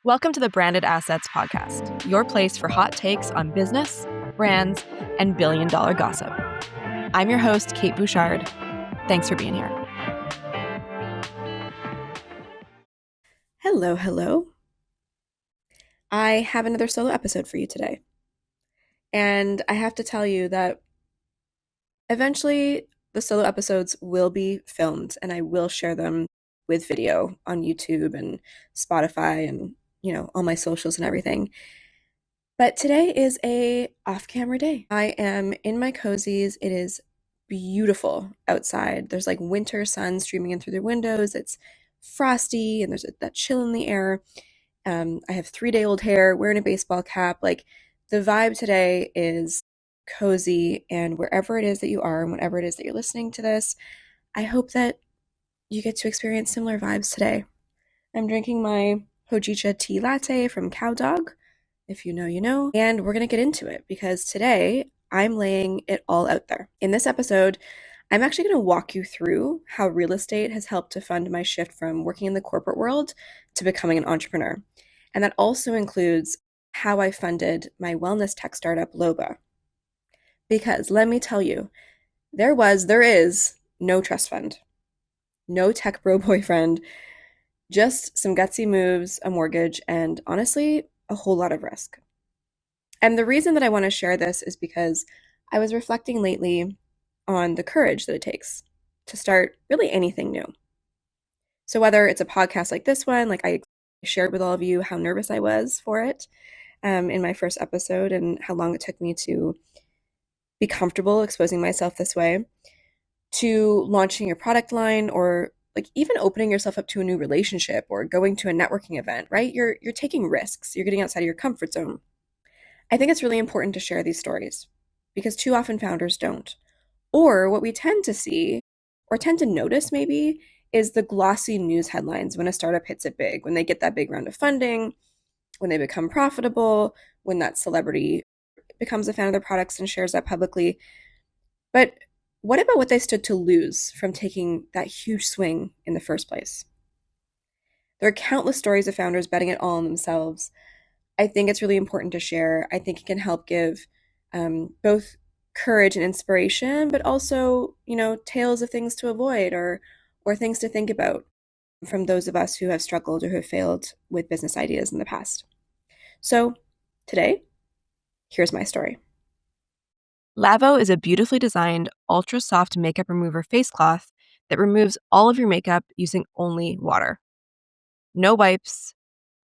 Welcome to the Branded Assets Podcast, your place for hot takes on business, brands, and billion-dollar gossip. I'm your host, Kate Bouchard. Thanks for being here. Hello. I have another solo episode for you today. And I have to tell you that eventually the solo episodes will be filmed and I will share them with video on YouTube and Spotify and, all my socials and everything. But today is a off-camera day. I am in my cozies. It is beautiful outside. There's like winter sun streaming in through the windows. It's frosty and there's that chill in the air. I have 3-day-old hair, wearing a baseball cap. Like, the vibe today is cozy, and wherever it is that you are and whatever it is that you're listening to this, I hope that you get to experience similar vibes today. I'm drinking my hojicha tea latte from Cow Dog. If you know, you know. And we're going to get into it because today I'm laying it all out there. In this episode, I'm actually going to walk you through how real estate has helped to fund my shift from working in the corporate world to becoming an entrepreneur. And that also includes how I funded my wellness tech startup, Loba. Because let me tell you, there is no trust fund, no tech bro boyfriend, just some gutsy moves, a mortgage, and honestly, a whole lot of risk. And the reason that I want to share this is because I was reflecting lately on the courage that it takes to start really anything new. So whether it's a podcast like this one, like I shared with all of you how nervous I was for it in my first episode and how long it took me to be comfortable exposing myself this way, to launching your product line, or like even opening yourself up to a new relationship or going to a networking event, right? You're taking risks. You're getting outside of your comfort zone. I think it's really important to share these stories because too often founders don't. Or what we tend to see or tend to notice maybe is the glossy news headlines when a startup hits it big, when they get that big round of funding, when they become profitable, when that celebrity becomes a fan of their products and shares that publicly. But what about what they stood to lose from taking that huge swing in the first place? There are countless stories of founders betting it all on themselves. I think it's really important to share. I think it can help give both courage and inspiration, but also, tales of things to avoid or things to think about from those of us who have struggled or who have failed with business ideas in the past. So today, here's my story. Lavo is a beautifully designed, ultra-soft makeup remover face cloth that removes all of your makeup using only water. No wipes,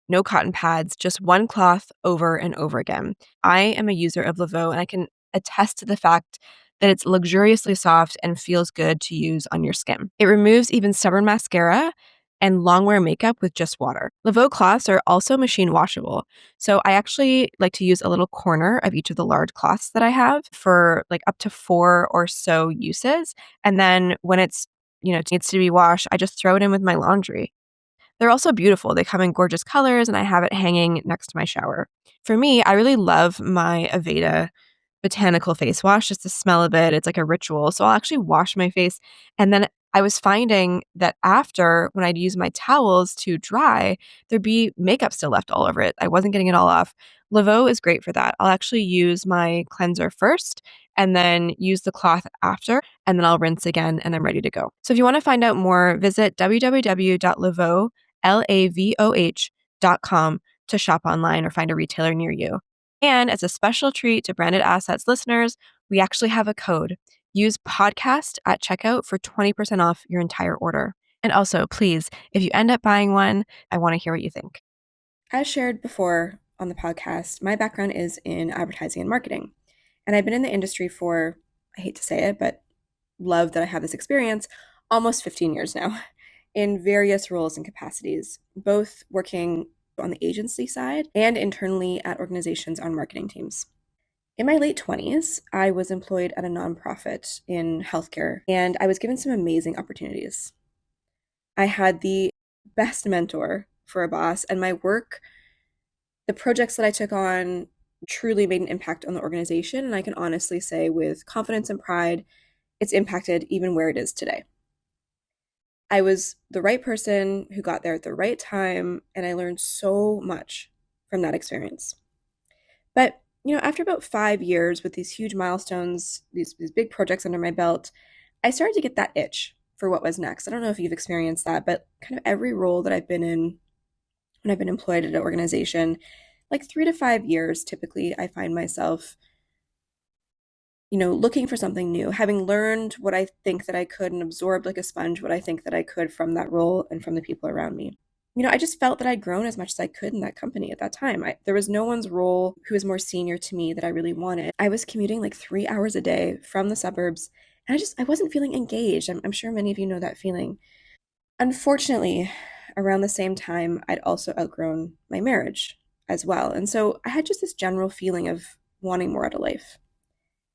no cotton pads, just one cloth over and over again. I am a user of Lavo, and I can attest to the fact that it's luxuriously soft and feels good to use on your skin. It removes even stubborn mascara and long-wear makeup with just water. Lavo cloths are also machine washable. So I actually like to use a little corner of each of the large cloths that I have for like up to 4 or so uses. And then when it's, it needs to be washed, I just throw it in with my laundry. They're also beautiful. They come in gorgeous colors, and I have it hanging next to my shower. For me, I really love my Aveda botanical face wash, just the smell of it. It's like a ritual. So I'll actually wash my face. And then I was finding that after, when I'd use my towels to dry, there'd be makeup still left all over it. I wasn't getting it all off. Lavo is great for that. I'll actually use my cleanser first and then use the cloth after, and then I'll rinse again and I'm ready to go. So if you want to find out more, visit www.lavoh.com to shop online or find a retailer near you. And as a special treat to Branded Assets listeners, we actually have a code. Use podcast at checkout for 20% off your entire order. And also, please, if you end up buying one, I want to hear what you think. As shared before on the podcast, my background is in advertising and marketing. And I've been in the industry for, I hate to say it, but love that I have this experience, almost 15 years now, in various roles and capacities, both working on the agency side and internally at organizations on marketing teams. In my late 20s, I was employed at a nonprofit in healthcare, and I was given some amazing opportunities. I had the best mentor for a boss, and my work, the projects that I took on, truly made an impact on the organization, and I can honestly say with confidence and pride, it's impacted even where it is today. I was the right person who got there at the right time, and I learned so much from that experience. But, after about 5 years with these huge milestones, these big projects under my belt, I started to get that itch for what was next. I don't know if you've experienced that, but kind of every role that I've been in when I've been employed at an organization, like 3 to 5 years, typically, I find myself, looking for something new, having learned what I think that I could and absorbed like a sponge what I think that I could from that role and from the people around me. I just felt that I'd grown as much as I could in that company at that time. There was no one's role who was more senior to me that I really wanted. I was commuting like 3 hours a day from the suburbs, and I wasn't feeling engaged. I'm sure many of you know that feeling. Unfortunately, around the same time, I'd also outgrown my marriage as well. And so I had just this general feeling of wanting more out of life.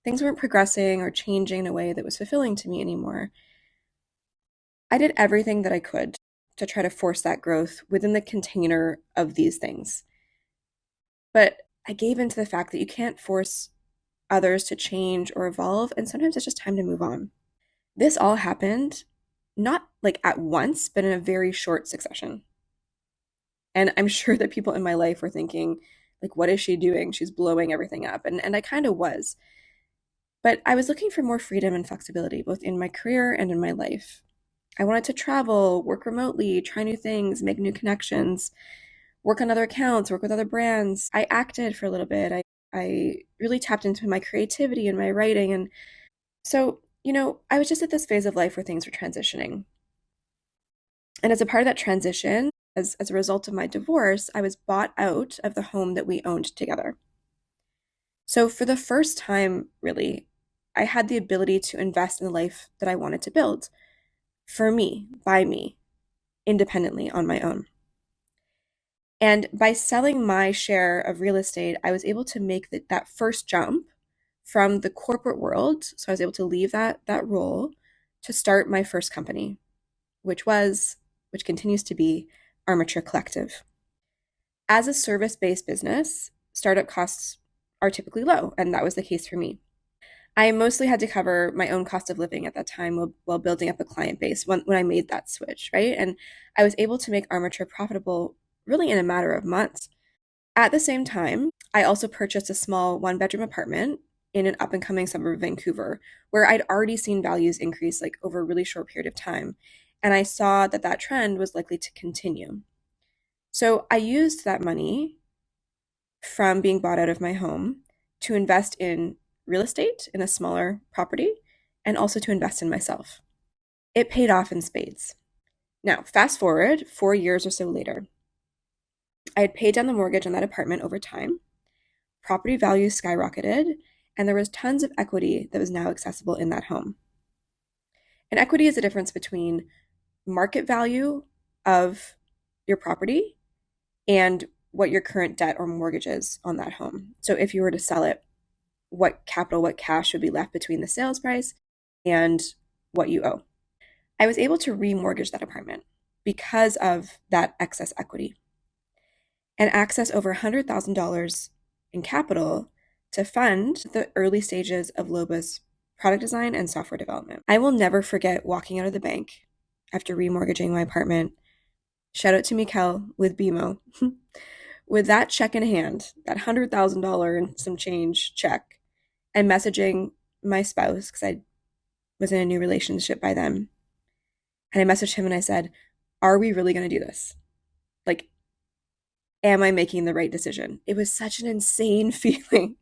Things weren't progressing or changing in a way that was fulfilling to me anymore. I did everything that I could to try to force that growth within the container of these things. But I gave into the fact that you can't force others to change or evolve, and sometimes it's just time to move on. This all happened not like at once, but in a very short succession. And I'm sure that people in my life were thinking, like, what is she doing? She's blowing everything up. And I kind of was. But I was looking for more freedom and flexibility, both in my career and in my life. I wanted to travel, work remotely, try new things, make new connections, work on other accounts, work with other brands. I acted for a little bit. I really tapped into my creativity and my writing. And so, I was just at this phase of life where things were transitioning. And as a part of that transition, as a result of my divorce, I was bought out of the home that we owned together. So for the first time, really, I had the ability to invest in the life that I wanted to build for me, by me, independently on my own. And by selling my share of real estate, I was able to make that first jump from the corporate world. So I was able to leave that role to start my first company, which continues to be Armature Collective. As a service-based business, startup costs are typically low, and that was the case for me. I mostly had to cover my own cost of living at that time while building up a client base when I made that switch, right? And I was able to make Armature profitable really in a matter of months. At the same time, I also purchased a small one-bedroom apartment in an up-and-coming suburb of Vancouver, where I'd already seen values increase like over a really short period of time. And I saw that trend was likely to continue. So I used that money from being bought out of my home to invest in real estate in a smaller property and also to invest in myself. It paid off in spades. Now, fast forward 4 years or so later, I had paid down the mortgage on that apartment over time. Property values skyrocketed, and there was tons of equity that was now accessible in that home. And equity is the difference between market value of your property and what your current debt or mortgage is on that home. So if you were to sell it, what capital, what cash would be left between the sales price and what you owe. I was able to remortgage that apartment because of that excess equity and access over $100,000 in capital to fund the early stages of Loba's product design and software development. I will never forget walking out of the bank after remortgaging my apartment. Shout out to Mikkel with BMO. With that check in hand, that $100,000 and some change check, and messaging my spouse, because I was in a new relationship by then. And I messaged him and I said, are we really going to do this? Like, am I making the right decision? It was such an insane feeling.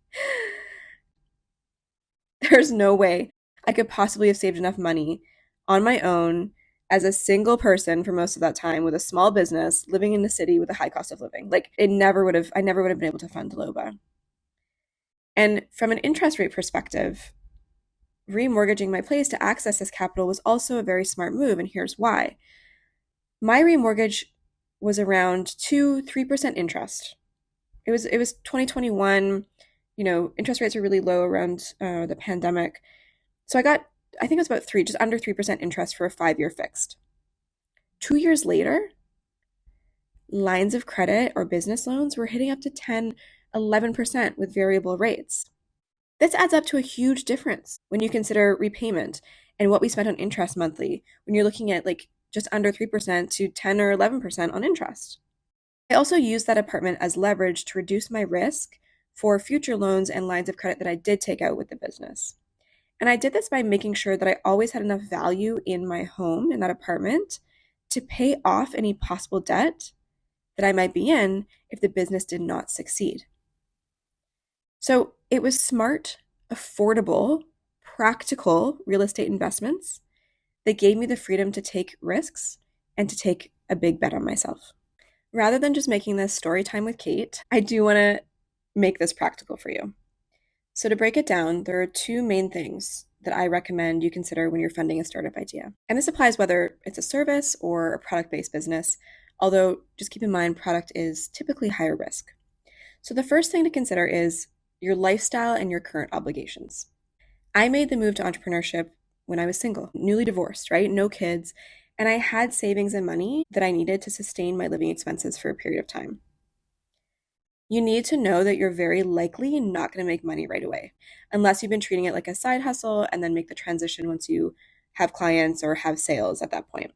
There's no way I could possibly have saved enough money on my own as a single person for most of that time with a small business living in the city with a high cost of living. Like I never would have been able to fund Loba. And from an interest rate perspective, remortgaging my place to access this capital was also a very smart move, and here's why. My remortgage was around 2-3% interest. It was 2021. Interest rates were really low around the pandemic. So I think it was about just under 3% interest for a 5-year fixed. 2 years later, lines of credit or business loans were hitting up to 10, 11% with variable rates. This adds up to a huge difference when you consider repayment and what we spent on interest monthly when you're looking at like just under 3% to 10 or 11% on interest. I also used that apartment as leverage to reduce my risk for future loans and lines of credit that I did take out with the business. And I did this by making sure that I always had enough value in my home, in that apartment, to pay off any possible debt that I might be in if the business did not succeed. So it was smart, affordable, practical real estate investments that gave me the freedom to take risks and to take a big bet on myself. Rather than just making this story time with Kate, I do want to make this practical for you. So to break it down, there are two main things that I recommend you consider when you're funding a startup idea. And this applies whether it's a service or a product-based business, although just keep in mind product is typically higher risk. So the first thing to consider is your lifestyle and your current obligations. I made the move to entrepreneurship when I was single, newly divorced, right? No kids. And I had savings and money that I needed to sustain my living expenses for a period of time. You need to know that you're very likely not going to make money right away, unless you've been treating it like a side hustle and then make the transition once you have clients or have sales at that point.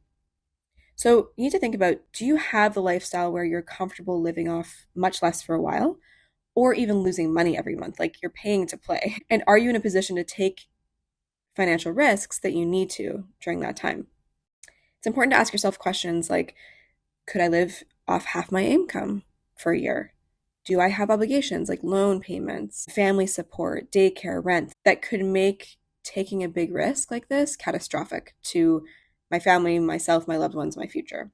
So you need to think about, do you have the lifestyle where you're comfortable living off much less for a while, or even losing money every month, like you're paying to play? And are you in a position to take financial risks that you need to during that time? It's important to ask yourself questions like, could I live off half my income for a year? Do I have obligations like loan payments, family support, daycare, rent that could make taking a big risk like this catastrophic to my family, myself, my loved ones, my future?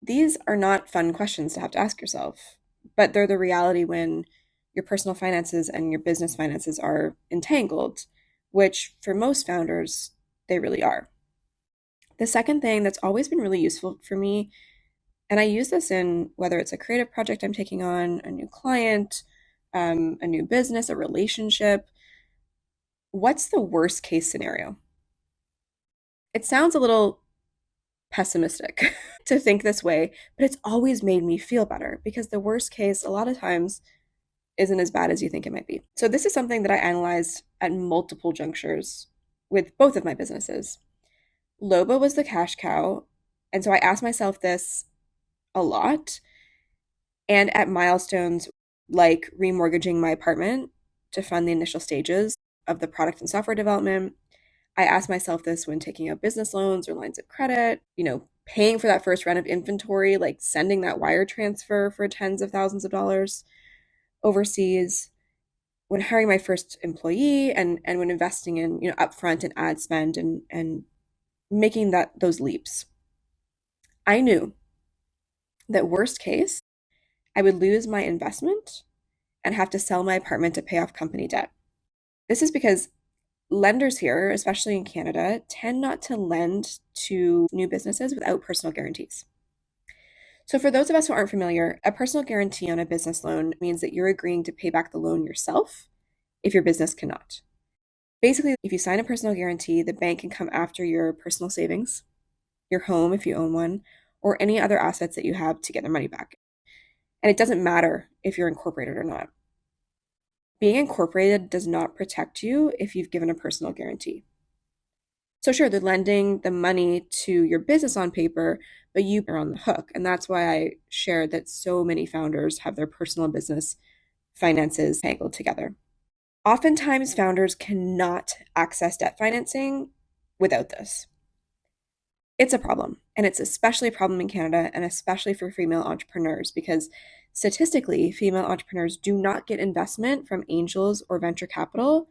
These are not fun questions to have to ask yourself, but they're the reality when your personal finances and your business finances are entangled, which for most founders, they really are. The second thing that's always been really useful for me, and I use this in whether it's a creative project I'm taking on, a new client, a new business, a relationship, what's the worst case scenario? It sounds a little pessimistic to think this way, but it's always made me feel better because the worst case, a lot of times, isn't as bad as you think it might be. So, this is something that I analyzed at multiple junctures with both of my businesses. Loba was the cash cow. And so I asked myself this a lot. And at milestones like remortgaging my apartment to fund the initial stages of the product and software development, I asked myself this when taking out business loans or lines of credit, paying for that first round of inventory, like sending that wire transfer for tens of thousands of dollars overseas, when hiring my first employee and when investing in, upfront and ad spend and making those leaps. I knew that worst case, I would lose my investment and have to sell my apartment to pay off company debt. This is because lenders here, especially in Canada, tend not to lend to new businesses without personal guarantees. So for those of us who aren't familiar, a personal guarantee on a business loan means that you're agreeing to pay back the loan yourself if your business cannot. Basically, if you sign a personal guarantee, the bank can come after your personal savings, your home if you own one, or any other assets that you have to get their money back. And it doesn't matter if you're incorporated or not. Being incorporated does not protect you if you've given a personal guarantee. So sure, they're lending the money to your business on paper, but you are on the hook. And that's why I shared that so many founders have their personal and business finances tangled together. Oftentimes, founders cannot access debt financing without this. It's a problem, and it's especially a problem in Canada and especially for female entrepreneurs because statistically, female entrepreneurs do not get investment from angels or venture capital,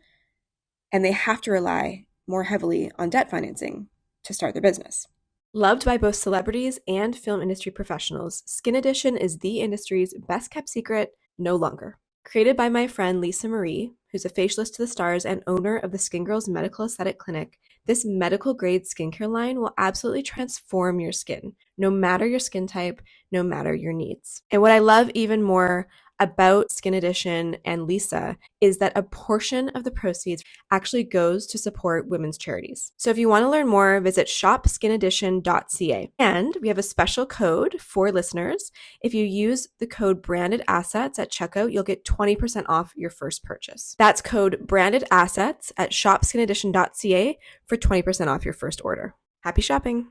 and they have to rely more heavily on debt financing to start their business. Loved by both celebrities and film industry professionals, Skin Edition is the industry's best kept secret no longer. Created by my friend Lisa Marie, who's a facialist to the stars and owner of the Skin Girls Medical Aesthetic Clinic, this medical-grade skincare line will absolutely transform your skin, no matter your skin type, no matter your needs. And what I love even more about Skin Edition and Lisa is that a portion of the proceeds actually goes to support women's charities. So if you want to learn more, visit shopskinedition.ca. And we have a special code for listeners. If you use the code branded assets at checkout, you'll get 20% off your first purchase. That's code branded assets at shopskinedition.ca for 20% off your first order. Happy shopping.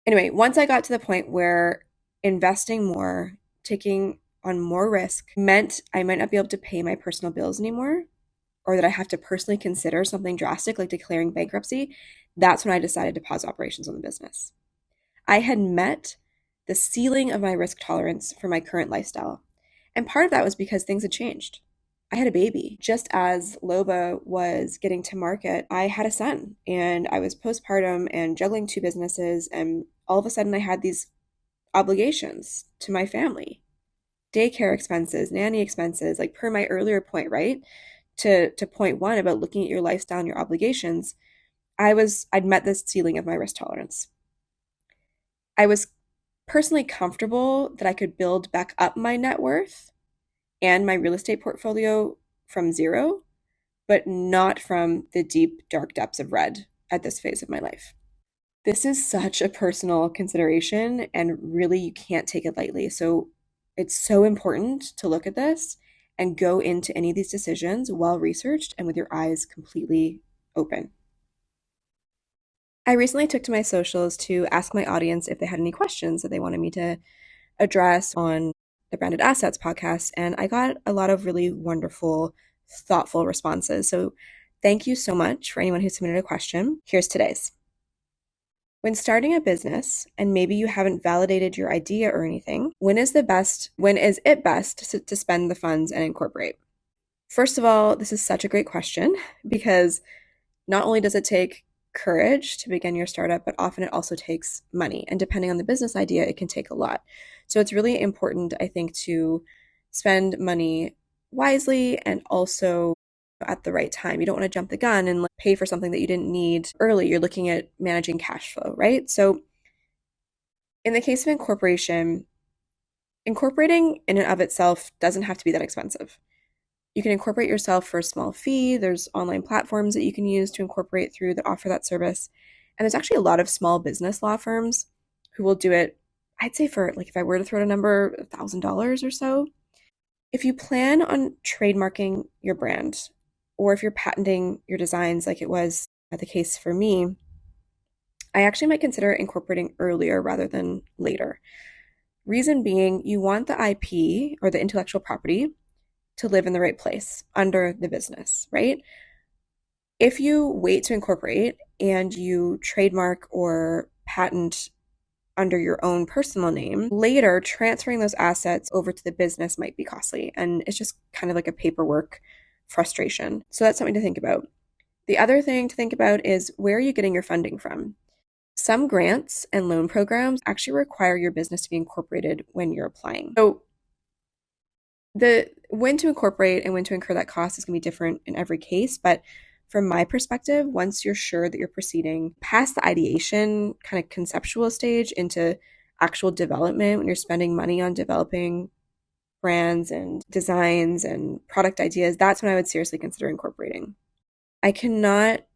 Anyway, once I got to the point where investing more, taking on more risk meant I might not be able to pay my personal bills anymore, or that I have to personally consider something drastic like declaring bankruptcy, that's when I decided to pause operations on the business. I had met the ceiling of my risk tolerance for my current lifestyle. And part of that was because things had changed. I had a baby. Just as Loba was getting to market, I had a son and I was postpartum and juggling two businesses. And all of a sudden, I had these obligations to my family, daycare expenses, nanny expenses, like per my earlier point, right? To point one about looking at your lifestyle and your obligations, I'd met this ceiling of my risk tolerance. I was personally comfortable that I could build back up my net worth and my real estate portfolio from zero, but not from the deep, dark depths of red at this phase of my life. This is such a personal consideration, and really, you can't take it lightly. So, it's so important to look at this and go into any of these decisions well researched and with your eyes completely open. I recently took to my socials to ask my audience if they had any questions that they wanted me to address on the Branded Assets podcast, and I got a lot of really wonderful, thoughtful responses. So, thank you so much for anyone who submitted a question. Here's today's. When starting a business and maybe you haven't validated your idea or anything, when is it best to spend the funds and incorporate? First of all, this is such a great question because not only does it take courage to begin your startup, but often it also takes money. And depending on the business idea, it can take a lot. So it's really important, I think, to spend money wisely and also at the right time. You don't want to jump the gun and pay for something that you didn't need early. You're looking at managing cash flow, right? So in the case of incorporation, incorporating in and of itself doesn't have to be that expensive. You can incorporate yourself for a small fee. There's online platforms that you can use to incorporate through that offer that service. And there's actually a lot of small business law firms who will do it, I'd say for like if I were to throw out a number, $1,000 or so. If you plan on trademarking your brand, or if you're patenting your designs like it was the case for me, I actually might consider incorporating earlier rather than later. Reason being, you want the IP or the intellectual property to live in the right place under the business, right? If you wait to incorporate and you trademark or patent under your own personal name, later transferring those assets over to the business might be costly. And it's just kind of like a paperwork frustration. So that's something to think about. The other thing to think about is where are you getting your funding from? Some grants and loan programs actually require your business to be incorporated when you're applying. So the when to incorporate and when to incur that cost is going to be different in every case, but from my perspective, once you're sure that you're proceeding past the ideation kind of conceptual stage into actual development, when you're spending money on developing brands and designs and product ideas, that's when I would seriously consider incorporating. I cannot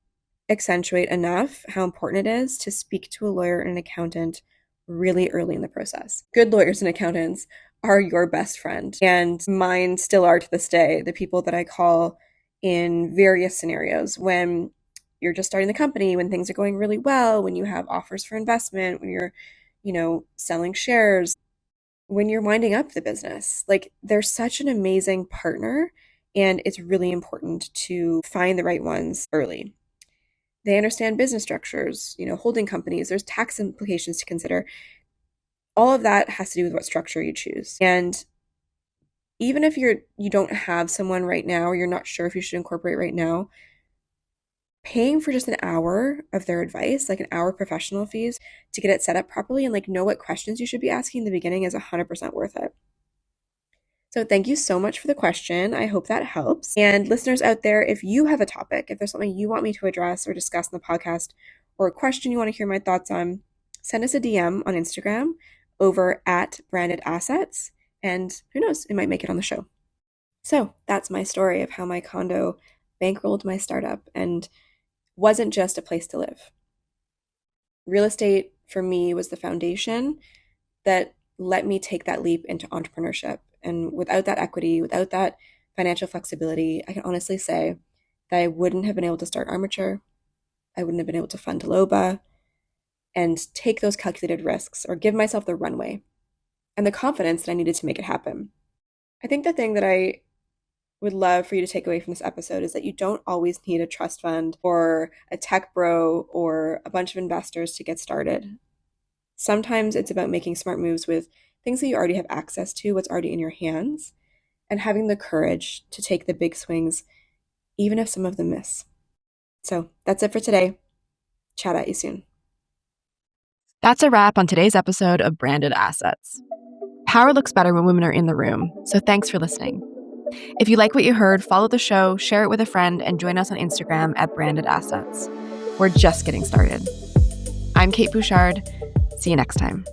accentuate enough how important it is to speak to a lawyer and an accountant really early in the process. Good lawyers and accountants are your best friend, and mine still are to this day, the people that I call in various scenarios when you're just starting the company, when things are going really well, when you have offers for investment, when you're, selling shares, when you're winding up the business. Like they're such an amazing partner, and it's really important to find the right ones early. They understand business structures, holding companies, there's tax implications to consider. All of that has to do with what structure you choose. And even if you don't have someone right now or you're not sure if you should incorporate right now, paying for just an hour of their advice, like an hour professional fees to get it set up properly and know what questions you should be asking in the beginning is 100% worth it. So thank you so much for the question. I hope that helps. And listeners out there, if you have a topic, if there's something you want me to address or discuss in the podcast, or a question you want to hear my thoughts on, send us a DM on Instagram over at Branded Assets, and who knows, it might make it on the show. So that's my story of how my condo bankrolled my startup and wasn't just a place to live. Real estate for me was the foundation that let me take that leap into entrepreneurship. And without that equity, without that financial flexibility, I can honestly say that I wouldn't have been able to start Armature. I wouldn't have been able to fund Loba. and take those calculated risks or give myself the runway and the confidence that I needed to make it happen. I think the thing that I would love for you to take away from this episode is that you don't always need a trust fund or a tech bro or a bunch of investors to get started. Sometimes it's about making smart moves with things that you already have access to, what's already in your hands, and having the courage to take the big swings, even if some of them miss. So that's it for today. Chat at you soon. That's a wrap on today's episode of Branded Assets. Power looks better when women are in the room, so thanks for listening. If you like what you heard, follow the show, share it with a friend, and join us on Instagram at Branded Assets. We're just getting started. I'm Kate Bouchard. See you next time.